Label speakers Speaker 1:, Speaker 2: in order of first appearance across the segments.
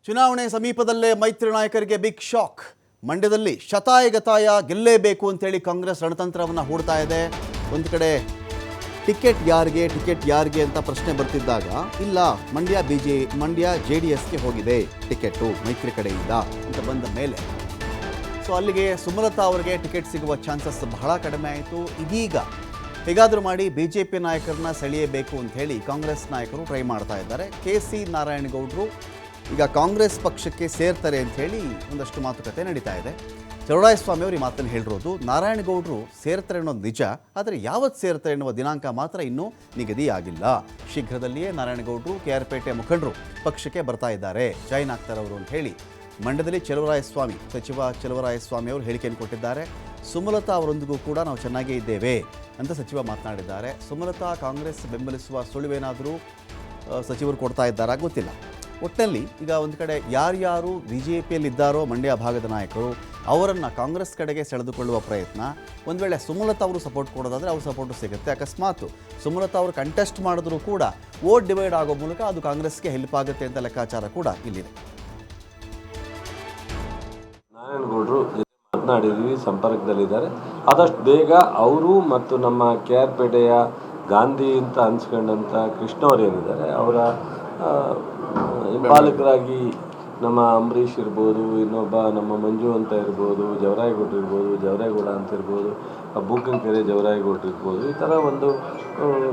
Speaker 1: ಚುನಾವಣೆ ಸಮೀಪದಲ್ಲೇ ಮೈತ್ರಿ ನಾಯಕರಿಗೆ ಬಿಗ್ ಶಾಕ್. ಮಂಡ್ಯದಲ್ಲಿ ಶತಾಯಗತಾಯ ಗೆಲ್ಲೇಬೇಕು ಅಂತೇಳಿ ಕಾಂಗ್ರೆಸ್ ರಣತಂತ್ರವನ್ನು ಹೂಡ್ತಾ ಇದೆ. ಒಂದು ಕಡೆ ಟಿಕೆಟ್ ಯಾರಿಗೆ ಅಂತ ಪ್ರಶ್ನೆ ಬರ್ತಿದ್ದಾಗ ಇಲ್ಲ, ಮಂಡ್ಯ JDSಗೆ ಹೋಗಿದೆ ಟಿಕೆಟು ಮೈತ್ರಿ ಕಡೆಯಿಂದ ಅಂತ ಬಂದ ಮೇಲೆ ಸೊ ಅಲ್ಲಿಗೆ ಸುಮಲತಾ ಅವರಿಗೆ ಟಿಕೆಟ್ ಸಿಗುವ ಚಾನ್ಸಸ್ ಬಹಳ ಕಡಿಮೆ ಆಯಿತು. ಇದೀಗ ಹೇಗಾದರೂ ಮಾಡಿ BJP ನಾಯಕರನ್ನ ಸೆಳೆಯಬೇಕು ಅಂತ ಹೇಳಿ ಕಾಂಗ್ರೆಸ್ ನಾಯಕರು ಟ್ರೈ ಮಾಡ್ತಾ ಇದ್ದಾರೆ. KC ನಾರಾಯಣಗೌಡರು ಈಗ ಕಾಂಗ್ರೆಸ್ ಪಕ್ಷಕ್ಕೆ ಸೇರ್ತಾರೆ ಅಂತ ಹೇಳಿ ಒಂದಷ್ಟು ಮಾತುಕತೆ ನಡೀತಾ ಇದೆ. ಚಲುವರಾಯಸ್ವಾಮಿ ಅವರು ಈ ಮಾತನ್ನು ಹೇಳಿರೋದು. ನಾರಾಯಣಗೌಡರು ಸೇರ್ತಾರೆ ಅನ್ನೋದು ನಿಜ, ಆದರೆ ಯಾವತ್ತು ಸೇರ್ತಾರೆ ಎನ್ನುವ ದಿನಾಂಕ ಮಾತ್ರ ಇನ್ನೂ ನಿಗದಿಯಾಗಿಲ್ಲ. ಶೀಘ್ರದಲ್ಲಿಯೇ ನಾರಾಯಣಗೌಡರು KR ಪೇಟೆ ಮುಖಂಡರು ಪಕ್ಷಕ್ಕೆ ಬರ್ತಾ ಇದ್ದಾರೆ, ಜಾಯಿನ್ ಆಗ್ತಾರೆ ಅವರು ಅಂತ ಹೇಳಿ ಮಂಡ್ಯದಲ್ಲಿ ಸಚಿವ ಚಲುವರಾಯಸ್ವಾಮಿ ಅವರು ಹೇಳಿಕೆಯನ್ನು ಕೊಟ್ಟಿದ್ದಾರೆ. ಸುಮಲತಾ ಅವರೊಂದಿಗೂ ಕೂಡ ನಾವು ಚೆನ್ನಾಗೇ ಇದ್ದೇವೆ ಅಂತ ಸಚಿವ ಮಾತನಾಡಿದ್ದಾರೆ. ಸುಮಲತಾ ಕಾಂಗ್ರೆಸ್ ಬೆಂಬಲಿಸುವ ಸುಳಿವೇನಾದರೂ ಸಚಿವರು ಕೊಡ್ತಾ ಇದ್ದಾರಾ ಗೊತ್ತಿಲ್ಲ. ಒಟ್ಟಿನಲ್ಲಿ ಈಗ ಒಂದು ಕಡೆ ಯಾರ್ಯಾರು BJPಯಲ್ಲಿದ್ದಾರೋ ಮಂಡ್ಯ ಭಾಗದ ನಾಯಕರು ಅವರನ್ನು ಕಾಂಗ್ರೆಸ್ ಕಡೆಗೆ ಸೆಳೆದುಕೊಳ್ಳುವ ಪ್ರಯತ್ನ. ಒಂದು ವೇಳೆ ಸುಮಲತಾ ಅವರು ಸಪೋರ್ಟ್ ಕೊಡೋದಾದರೆ ಅವ್ರ ಸಪೋರ್ಟು ಸಿಗುತ್ತೆ. ಅಕಸ್ಮಾತ್ ಸುಮಲತಾ ಅವರು ಕಂಟೆಸ್ಟ್ ಮಾಡಿದ್ರೂ ಕೂಡ ವೋಟ್ ಡಿವೈಡ್ ಆಗೋ ಮೂಲಕ ಅದು ಕಾಂಗ್ರೆಸ್ಗೆ ಹೆಲ್ಪ್ ಆಗುತ್ತೆ ಅಂತ ಲೆಕ್ಕಾಚಾರ ಕೂಡ ಇಲ್ಲಿದೆ.
Speaker 2: ನಾರಾಯಣಗೌಡರು ಮಾತನಾಡಿದ್ವಿ, ಸಂಪರ್ಕದಲ್ಲಿದ್ದಾರೆ. ಆದಷ್ಟು ಬೇಗ ಅವರು ಮತ್ತು ನಮ್ಮ KR ಪೇಟೆಯ ಗಾಂಧಿ ಅಂತ ಅನ್ಸ್ಕೊಂಡಂಥ ಕೃಷ್ಣ ಅವರು ಏನಿದ್ದಾರೆ ಅವರ ಹಿಂಬಾಲಕರಾಗಿ ನಮ್ಮ ಅಂಬರೀಷ್ ಇರ್ಬೋದು, ಇನ್ನೊಬ್ಬ ನಮ್ಮ ಮಂಜು ಅಂತ ಇರ್ಬೋದು, ಜವರಾಯಗೌಡರು ಇರ್ಬೋದು, ಜವರಾಯಗೌಡ ಅಂತ ಇರ್ಬೋದು, ಬೂಕಂಕೆರೆ ಜವರಾಯಗೌಡರು ಇರ್ಬೋದು, ಈ ಥರ ಒಂದು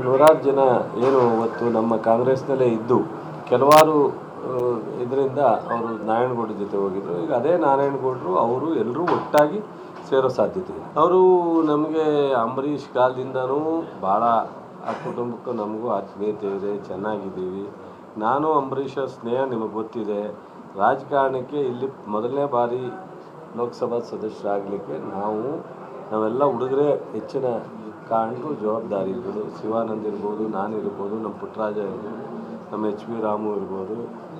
Speaker 2: 100 ಜನ ಏನು ಇವತ್ತು ನಮ್ಮ ಕಾಂಗ್ರೆಸ್ನಲ್ಲೇ ಇದ್ದು ಕೆಲವಾರು ಇದರಿಂದ ಅವರು ನಾರಾಯಣಗೌಡರ ಜೊತೆ ಹೋಗಿದ್ರು. ಈಗ ಅದೇ ನಾರಾಯಣಗೌಡರು ಅವರು ಎಲ್ಲರೂ ಒಟ್ಟಾಗಿ ಸೇರೋ ಸಾಧ್ಯತೆ ಇದೆ. ಅವರು ನಮಗೆ ಅಂಬರೀಷ್ ಕಾಲದಿಂದನೂ ಭಾಳ ಆ ಕುಟುಂಬಕ್ಕೂ ನಮಗೂ ಆತ್ಮೀಯತೆ ಇದೆ, ಚೆನ್ನಾಗಿದ್ದೀವಿ. ನಾನು ಅಂಬರೀಷ ಸ್ನೇಹ ನಿಮಗೆ ಗೊತ್ತಿದೆ. ರಾಜಕಾರಣಕ್ಕೆ ಇಲ್ಲಿ ಮೊದಲನೇ ಬಾರಿ ಲೋಕಸಭಾ ಸದಸ್ಯರಾಗಲಿಕ್ಕೆ ನಾವೆಲ್ಲ ಹುಡುಗರೇ ಹೆಚ್ಚಿನ ಕಾರಣರು ಜವಾಬ್ದಾರಿಗಳು. ಶಿವಾನಂದ್ ಇರ್ಬೋದು, ನಾನಿರ್ಬೋದು, ನಮ್ಮ ಪುಟ್ಟರಾಜ ಇರ್ಬೋದು, ನಮ್ಮ HV ರಾಮು ಇರ್ಬೋದು,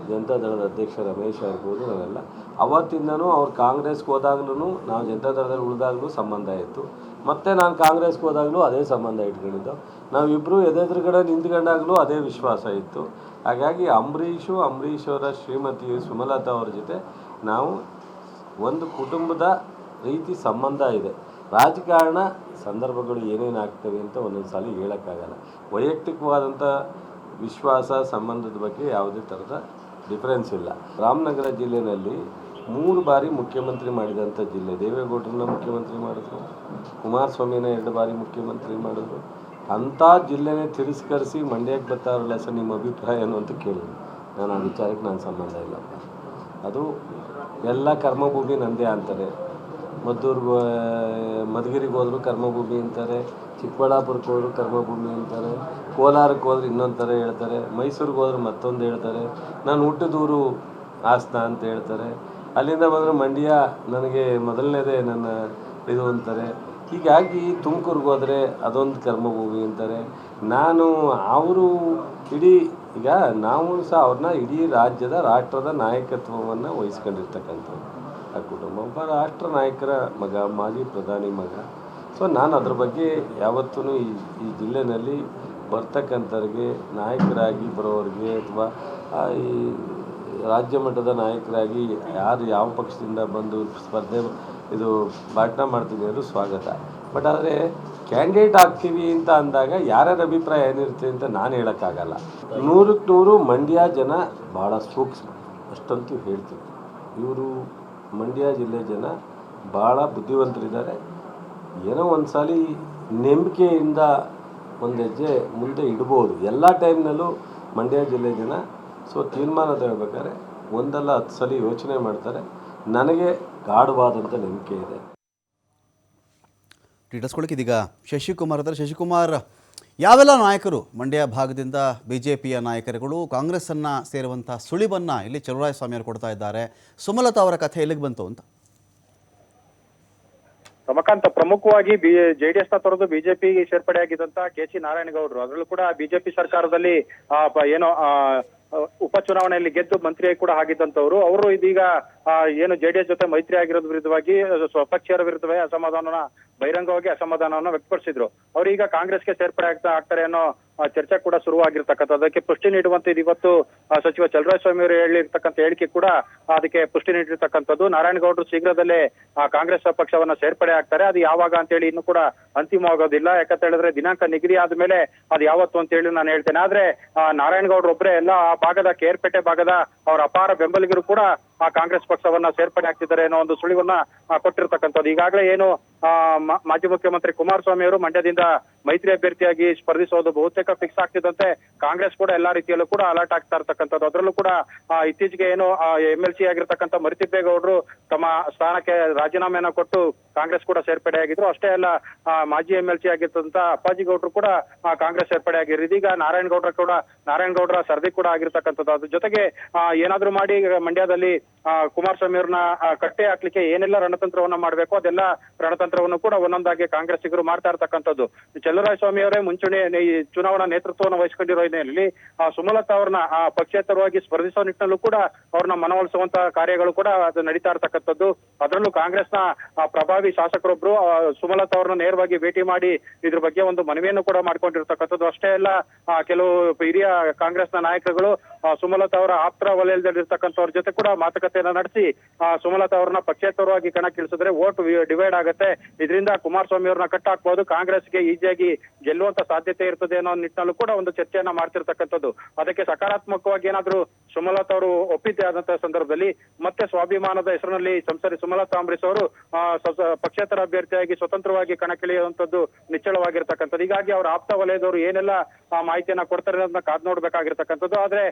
Speaker 2: ಜನತಾದಳದ ಅಧ್ಯಕ್ಷ ರಮೇಶ ಇರ್ಬೋದು, ನಾವೆಲ್ಲ ಅವತ್ತಿಂದನೂ ಅವ್ರು ಕಾಂಗ್ರೆಸ್ಗೆ ಹೋದಾಗ್ಲೂ ನಾವು ಜನತಾದಳದಲ್ಲಿ ಉಳಿದಾಗಲೂ ಸಂಬಂಧ ಇತ್ತು. ಮತ್ತು ನಾನು ಕಾಂಗ್ರೆಸ್ಗೆ ಹೋದಾಗಲೂ ಅದೇ ಸಂಬಂಧ ಇಟ್ಕೊಂಡಿದ್ದು. ನಾವಿಬ್ಬರು ಎದುರುಗಡೆ ನಿಂತ್ಕೊಂಡಾಗಲೂ ಅದೇ ವಿಶ್ವಾಸ ಇತ್ತು. ಹಾಗಾಗಿ ಅಂಬರೀಷ್ ಅವರ ಶ್ರೀಮತಿ ಸುಮಲತಾ ಅವ್ರ ಜೊತೆ ನಾವು ಒಂದು ಕುಟುಂಬದ ರೀತಿ ಸಂಬಂಧ ಇದೆ. ರಾಜಕಾರಣ ಸಂದರ್ಭಗಳು ಏನೇನಾಗ್ತವೆ ಅಂತ ಒಂದೊಂದು ಸಾರಿ ಹೇಳೋಕ್ಕಾಗಲ್ಲ. ವೈಯಕ್ತಿಕವಾದಂಥ ವಿಶ್ವಾಸ ಸಂಬಂಧದ ಬಗ್ಗೆ ಯಾವುದೇ ಥರದ ಡಿಫರೆನ್ಸ್ ಇಲ್ಲ. ರಾಮನಗರ ಜಿಲ್ಲೆಯಲ್ಲಿ 3 ಬಾರಿ ಮುಖ್ಯಮಂತ್ರಿ ಮಾಡಿದಂಥ ಜಿಲ್ಲೆ. ದೇವೇಗೌಡರನ್ನ ಮುಖ್ಯಮಂತ್ರಿ ಮಾಡಿದ್ರು, ಕುಮಾರಸ್ವಾಮಿನ 2 ಬಾರಿ ಮುಖ್ಯಮಂತ್ರಿ ಮಾಡಿದ್ರು. ಅಂಥ ಜಿಲ್ಲೆನೇ ತಿರಸ್ಕರಿಸಿ ಮಂಡ್ಯಕ್ಕೆ ಬರ್ತಾರಲ್ಲ ಸರ್, ನಿಮ್ಮ ಅಭಿಪ್ರಾಯ ಏನು ಅಂತ ಕೇಳಿದ್ರು. ನಾನು ಆ ವಿಚಾರಕ್ಕೆ ನನ್ನ ಸಂಬಂಧ ಇಲ್ಲಪ್ಪ. ಅದು ಎಲ್ಲ ಕರ್ಮಭೂಮಿ ನಂದೇ ಅಂತಾರೆ. ಮಧುಗಿರಿಗೆ ಹೋದ್ರು ಕರ್ಮಭೂಮಿ ಅಂತಾರೆ, ಚಿಕ್ಕಬಳ್ಳಾಪುರಕ್ಕೆ ಹೋದ್ರು ಕರ್ಮಭೂಮಿ ಅಂತಾರೆ, ಕೋಲಾರಕ್ಕೆ ಹೋದ್ರೆ ಇನ್ನೊಂದು ಥರ ಹೇಳ್ತಾರೆ, ಮೈಸೂರಿಗೆ ಹೋದ್ರೆ ಮತ್ತೊಂದು ಹೇಳ್ತಾರೆ, ನಾನು ಹುಟ್ಟಿದೂರು ಹಾಸನ ಅಂತ ಹೇಳ್ತಾರೆ, ಅಲ್ಲಿಂದ ಬಂದರೆ ಮಂಡ್ಯ ನನಗೆ ಮೊದಲನೇದೇ ನನ್ನ ಇದು ಅಂತಾರೆ. ಹೀಗಾಗಿ ತುಮಕೂರಿಗೆ ಹೋದರೆ ಅದೊಂದು ಕರ್ಮಭೂಮಿ ಅಂತಾರೆ. ಅವರು ಈಗ ನಾವು ಸಹ ಅವ್ರನ್ನ ಇಡೀ ರಾಷ್ಟ್ರದ ನಾಯಕತ್ವವನ್ನು ವಹಿಸ್ಕೊಂಡಿರ್ತಕ್ಕಂಥವ್ರು. ಆ ಕುಟುಂಬ ಒಬ್ಬ ರಾಷ್ಟ್ರ ನಾಯಕರ ಮಗ, ಮಾಜಿ ಪ್ರಧಾನಿ ಮಗ. ಸೊ ನಾನು ಅದ್ರ ಬಗ್ಗೆ ಯಾವತ್ತೂ ಈ ಜಿಲ್ಲೆಯಲ್ಲಿ ಬರ್ತಕ್ಕಂಥವ್ರಿಗೆ, ನಾಯಕರಾಗಿ ಬರೋರಿಗೆ ಅಥವಾ ಈ ರಾಜ್ಯ ಮಟ್ಟದ ನಾಯಕರಾಗಿ ಯಾರು ಯಾವ ಪಕ್ಷದಿಂದ ಬಂದು ಭಾಷಣ ಮಾಡ್ತೀವಿ ಅದು ಸ್ವಾಗತ. ಬಟ್ ಆದರೆ ಕ್ಯಾಂಡಿಡೇಟ್ ಆಗ್ತೀವಿ ಅಂತ ಅಂದಾಗ ಯಾರ್ಯಾರ ಅಭಿಪ್ರಾಯ ಏನಿರುತ್ತೆ ಅಂತ ನಾನು ಹೇಳೋಕ್ಕಾಗಲ್ಲ. 100ಕ್ಕೆ 100 ಮಂಡ್ಯ ಜನ ಭಾಳ ಸೂಕ್ಷ್ಮ, ಅಷ್ಟಂತೂ ಹೇಳ್ತೀವಿ. ಇವರು ಮಂಡ್ಯ ಜಿಲ್ಲೆ ಜನ ಭಾಳ ಬುದ್ಧಿವಂತರಿದ್ದಾರೆ. ಏನೋ ಒಂದು ಸಲ ನಂಬಿಕೆಯಿಂದ ಒಂದು ಹೆಜ್ಜೆ ಮುಂದೆ ಇಡ್ಬೋದು. ಎಲ್ಲ ಟೈಮ್ನಲ್ಲೂ ಮಂಡ್ಯ ಜಿಲ್ಲೆ ಜನ ತೀರ್ಮಾನ ತಗೋಬೇಕಾದ್ರೆ 1 ಅಲ್ಲ 10 ಸಲ ಯೋಚನೆ ಮಾಡ್ತಾರೆ. ನನಗೆ ಗಾಢವಾದಂಥ ನಂಬಿಕೆ ಇದೆ.
Speaker 1: ಡೀಟೇಲ್ಸ್ಕೊಳ್ಳಿಕ್ಕೆ ಇದೀಗ ಶಶಿಕುಮಾರ್ ಇದ್ದಾರೆ. ಶಶಿಕುಮಾರ್, ಯಾವೆಲ್ಲ ನಾಯಕರು ಮಂಡ್ಯ ಭಾಗದಿಂದ BJPಯ ನಾಯಕರುಗಳು ಕಾಂಗ್ರೆಸ್ಸನ್ನು ಸೇರುವಂಥ ಸುಳಿವನ್ನು ಇಲ್ಲಿ ಚಲುವರಾಯಸ್ವಾಮಿಯವರು ಕೊಡ್ತಾ ಇದ್ದಾರೆ? ಸುಮಲತಾ ಅವರ ಕಥೆ ಎಲ್ಲಿಗೆ ಬಂತು ಅಂತ?
Speaker 3: ರಮಕಾಂತ್, ಪ್ರಮುಖವಾಗಿ JDS ತೊರೆದು BJPಗೆ ಸೇರ್ಪಡೆಯಾಗಿದ್ದಂತ KC ನಾರಾಯಣಗೌಡರು, ಅದರಲ್ಲೂ ಕೂಡ BJP ಸರ್ಕಾರದಲ್ಲಿ ಉಪಚುನಾವಣೆಯಲ್ಲಿ ಗೆದ್ದು ಮಂತ್ರಿಯಾಗಿ ಕೂಡ ಆಗಿದ್ದಂಥವ್ರು. ಅವರು ಇದೀಗ ಏನು ಜೆಡಿಎಸ್ ಜೊತೆ ಮೈತ್ರಿ ಆಗಿರೋದ್ರ ವಿರುದ್ಧವಾಗಿ ಸ್ವಪಕ್ಷೀಯರ ವಿರುದ್ಧವೇ ಬಹಿರಂಗವಾಗಿ ಅಸಮಾಧಾನವನ್ನ ವ್ಯಕ್ತಪಡಿಸಿದ್ರು. ಅವರೀಗ ಕಾಂಗ್ರೆಸ್ಗೆ ಸೇರ್ಪಡೆ ಆಗ್ತಾರೆ ಅನ್ನೋ ಚರ್ಚೆ ಕೂಡ ಶುರುವಾಗಿರ್ತಕ್ಕಂಥ. ಅದಕ್ಕೆ ಪುಷ್ಟಿ ನೀಡುವಂತೆ ಇವತ್ತು ಸಚಿವ ಚಲುವರಾಯಸ್ವಾಮಿ ಅವರು ಹೇಳಿರ್ತಕ್ಕಂಥ ಹೇಳಿಕೆ ಕೂಡ ಅದಕ್ಕೆ ಪುಷ್ಟಿ ನೀಡಿರ್ತಕ್ಕಂಥದ್ದು. ನಾರಾಯಣಗೌಡರು ಶೀಘ್ರದಲ್ಲೇ ಕಾಂಗ್ರೆಸ್ ಪಕ್ಷವನ್ನ ಸೇರ್ಪಡೆ ಆಗ್ತಾರೆ. ಅದು ಯಾವಾಗ ಅಂತ ಹೇಳಿ ಇನ್ನು ಕೂಡ ಅಂತಿಮವಾಗೋದಿಲ್ಲ. ಯಾಕಂತ ಹೇಳಿದ್ರೆ ದಿನಾಂಕ ನಿಗದಿ ಆದ್ಮೇಲೆ ಅದು ಯಾವತ್ತು ಅಂತ ಹೇಳಿ ನಾನು ಹೇಳ್ತೇನೆ. ಆದ್ರೆ ನಾರಾಯಣಗೌಡರು ಒಬ್ಬರೇ ಎಲ್ಲ ಆ ಭಾಗದ ಕೇರ್ಪೇಟೆ ಭಾಗದ ಅವರ ಅಪಾರ ಬೆಂಬಲಿಗರು ಕೂಡ ಆ ಕಾಂಗ್ರೆಸ್ ಪಕ್ಷವನ್ನ ಸೇರ್ಪಡೆ ಆಗ್ತಿದ್ದಾರೆ ಅನ್ನೋ ಒಂದು ಸುಳಿವನ್ನ ಕೊಟ್ಟಿರ್ತಕ್ಕಂಥದ್ದು. ಈಗಾಗಲೇ ಏನು ಮಾಜಿ ಮುಖ್ಯಮಂತ್ರಿ ಕುಮಾರಸ್ವಾಮಿ ಅವರು ಮಂಡ್ಯದಿಂದ ಮೈತ್ರಿ ಅಭ್ಯರ್ಥಿಯಾಗಿ ಸ್ಪರ್ಧಿಸೋದು ಬಹುತೇಕ ಫಿಕ್ಸ್ ಆಗ್ತಿದ್ದಂತೆ ಕಾಂಗ್ರೆಸ್ ಕೂಡ ಎಲ್ಲಾ ರೀತಿಯಲ್ಲೂ ಕೂಡ ಅಲರ್ಟ್ ಆಗ್ತಾ ಇರ್ತಕ್ಕಂಥದ್ದು. ಅದರಲ್ಲೂ ಕೂಡ ಇತ್ತೀಚೆಗೆ ಏನು MLC ಆಗಿರ್ತಕ್ಕಂಥ ಮರಿತಿಬ್ಬೇಗೌಡರು ತಮ್ಮ ಸ್ಥಾನಕ್ಕೆ ರಾಜೀನಾಮೆಯನ್ನ ಕೊಟ್ಟು ಕಾಂಗ್ರೆಸ್ ಕೂಡ ಸೇರ್ಪಡೆ ಆಗಿದ್ರು. ಅಷ್ಟೇ ಅಲ್ಲ, ಮಾಜಿ MLC ಆಗಿರ್ತಂತ ಅಪ್ಪಾಜಿ ಗೌಡರು ಕೂಡ ಕಾಂಗ್ರೆಸ್ ಸೇರ್ಪಡೆ ಆಗಿದ್ರು. ಇದೀಗ ನಾರಾಯಣಗೌಡರ ಸರದಿ ಕೂಡ ಆಗಿರ್ತಕ್ಕಂಥದ್ದು. ಅದ್ರ ಜೊತೆಗೆ ಏನಾದ್ರೂ ಮಾಡಿ ಮಂಡ್ಯದಲ್ಲಿ ಕುಮಾರಸ್ವಾಮಿ ಅವ್ರನ್ನ ಕಟ್ಟೆ ಹಾಕ್ಲಿಕ್ಕೆ ಏನೆಲ್ಲ ರಣತಂತ್ರವನ್ನ ಮಾಡ್ಬೇಕು ಅದೆಲ್ಲ ರಣತಂತ್ರವನ್ನು ಕೂಡ ಒಂದೊಂದಾಗಿ ಕಾಂಗ್ರೆಸ್ಸಿಗರು ಮಾಡ್ತಾ ಇರ್ತಕ್ಕಂಥದ್ದು. ಚಲುವರಾಯಸ್ವಾಮಿ ಅವರೇ ಮುಂಚೂಣಿ ಈ ಚುನಾವಣಾ ನೇತೃತ್ವವನ್ನು ವಹಿಸಿಕೊಂಡಿರೋ ಹಿನ್ನೆಲೆಯಲ್ಲಿ ಸುಮಲತಾ ಅವ್ರನ್ನ ಪಕ್ಷೇತರವಾಗಿ ಸ್ಪರ್ಧಿಸುವ ನಿಟ್ಟಿನಲ್ಲೂ ಕೂಡ ಅವ್ರನ್ನ ಮನವೊಲಿಸುವಂತ ಕಾರ್ಯಗಳು ಕೂಡ ಅದು ನಡೀತಾ ಇರ್ತಕ್ಕಂಥದ್ದು. ಅದರಲ್ಲೂ ಕಾಂಗ್ರೆಸ್ನ ಪ್ರಭಾವಿ ಶಾಸಕರೊಬ್ರು ಸುಮಲತಾ ಅವ್ರನ್ನ ನೇರವಾಗಿ ಭೇಟಿ ಮಾಡಿ ಇದ್ರ ಬಗ್ಗೆ ಒಂದು ಮನವಿಯನ್ನು ಕೂಡ ಮಾಡ್ಕೊಂಡಿರ್ತಕ್ಕಂಥದ್ದು. ಅಷ್ಟೇ ಅಲ್ಲ, ಕೆಲವು ಹಿರಿಯ ಕಾಂಗ್ರೆಸ್ನ ನಾಯಕರುಗಳು ಸುಮಲತಾ ಅವರ ಆಪ್ತರ ವಲಯದಲ್ಲಿರ್ತಕ್ಕಂಥವ್ರ ಜೊತೆ ಕೂಡ ಮಾತುಕತೆಯನ್ನ ನಡೆಸಿ ಸುಮಲತಾ ಅವ್ರನ್ನ ಪಕ್ಷೇತರವಾಗಿ ಕಣಕ್ಕಿಳಿಸಿದ್ರೆ ವೋಟ್ ಡಿವೈಡ್ ಆಗುತ್ತೆ, ಇದರಿಂದ ಕುಮಾರಸ್ವಾಮಿ ಅವ್ರನ್ನ ಕಟ್ಟಾಕ್ಬಹುದು, ಕಾಂಗ್ರೆಸ್ಗೆ ಈಸಿಯಾಗಿ ಗೆಲ್ಲುವಂತ ಸಾಧ್ಯತೆ ಇರ್ತದೆ ಅನ್ನೋ ನಿಟ್ಟಿನಲ್ಲೂ ಕೂಡ ಒಂದು ಚರ್ಚೆಯನ್ನ ಮಾಡ್ತಿರ್ತಕ್ಕಂಥದ್ದು. ಅದಕ್ಕೆ ಸಕಾರಾತ್ಮಕವಾಗಿ ಏನಾದ್ರೂ ಸುಮಲತಾ ಅವರು ಒಪ್ಪಿದ್ದೇ ಆದಂತಹ ಸಂದರ್ಭದಲ್ಲಿ ಮತ್ತೆ ಸ್ವಾಭಿಮಾನದ ಹೆಸರಿನಲ್ಲಿ ಸಂಸದೆ ಸುಮಲತಾ ಅಂಬರೀಶ್ ಅವರು ಪಕ್ಷೇತರ ಅಭ್ಯರ್ಥಿಯಾಗಿ ಸ್ವತಂತ್ರವಾಗಿ ಕಣಕ್ಕಿಳಿಯುವಂತದ್ದು ನಿಚ್ಚಳವಾಗಿರ್ತಕ್ಕಂಥದ್ದು. ಹೀಗಾಗಿ ಅವರ ಆಪ್ತ ವಲಯದವರು ಏನೆಲ್ಲ ಮಾಹಿತಿಯನ್ನ ಕೊಡ್ತಾರೆ ಅನ್ನೋದನ್ನ ಕಾದ್ ನೋಡ್ಬೇಕಾಗಿರ್ತಕ್ಕಂಥದ್ದು. ಆದ್ರೆ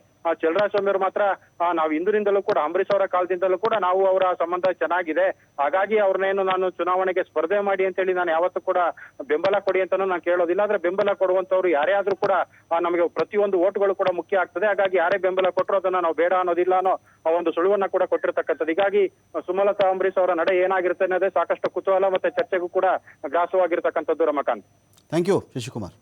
Speaker 3: ಚಲುವರಾಯಸ್ವಾಮಿ ಅವರು ಮಾತ್ರ ನಾವು ಹಿಂದಿನಿಂದಲೂ ಕೂಡ ಅಂಬರೀಶ್ ಅವರ ಕಾಲದಿಂದಲೂ ಕೂಡ ನಾವು ಅವರ ಸಂಬಂಧ ಚೆನ್ನಾಗಿದೆ, ಹಾಗಾಗಿ ಅವ್ರನ್ನೇನು ನಾನು ಚುನಾವಣೆಗೆ ಸ್ಪರ್ಧೆ ಮಾಡಿ ಅಂತ ಹೇಳಿ ನಾನು ಯಾವತ್ತೂ ಕೂಡ ಬೆಂಬಲ ಕೊಡಿ ಅಂತಾನು ನಾನು ಕೇಳೋದಿಲ್ಲ. ಆದ್ರೆ ಬೆಂಬಲ ಕೊಡುವಂತವ್ರು ಯಾರೇ ಆದ್ರೂ ಕೂಡ ನಮಗೆ ಪ್ರತಿಯೊಂದು ಓಟ್ಗಳು ಕೂಡ ಮುಖ್ಯ ಆಗ್ತದೆ. ಹಾಗಾಗಿ ಯಾರೇ ಬೆಂಬಲ ಕೊಟ್ಟರು ಅದನ್ನ ನಾವು ಬೇಡ ಅನ್ನೋದಿಲ್ಲ ಅನ್ನೋ ಒಂದು ಸುಳಿವನ್ನ ಕೂಡ ಕೊಟ್ಟಿರ್ತಕ್ಕಂಥದ್ದು. ಹೀಗಾಗಿ ಸುಮಲತಾ ಅಂಬರೀಶ್ ಅವರ ನಡೆ ಏನಾಗಿರುತ್ತೆ ಅನ್ನೋದೇ ಸಾಕಷ್ಟು ಕುತೂಹಲ ಮತ್ತೆ ಚರ್ಚೆಗೂ ಕೂಡ ಗ್ರಾಸವಾಗಿರ್ತಕ್ಕಂಥದ್ದು. Ramakant,
Speaker 1: thank you Shashikumar.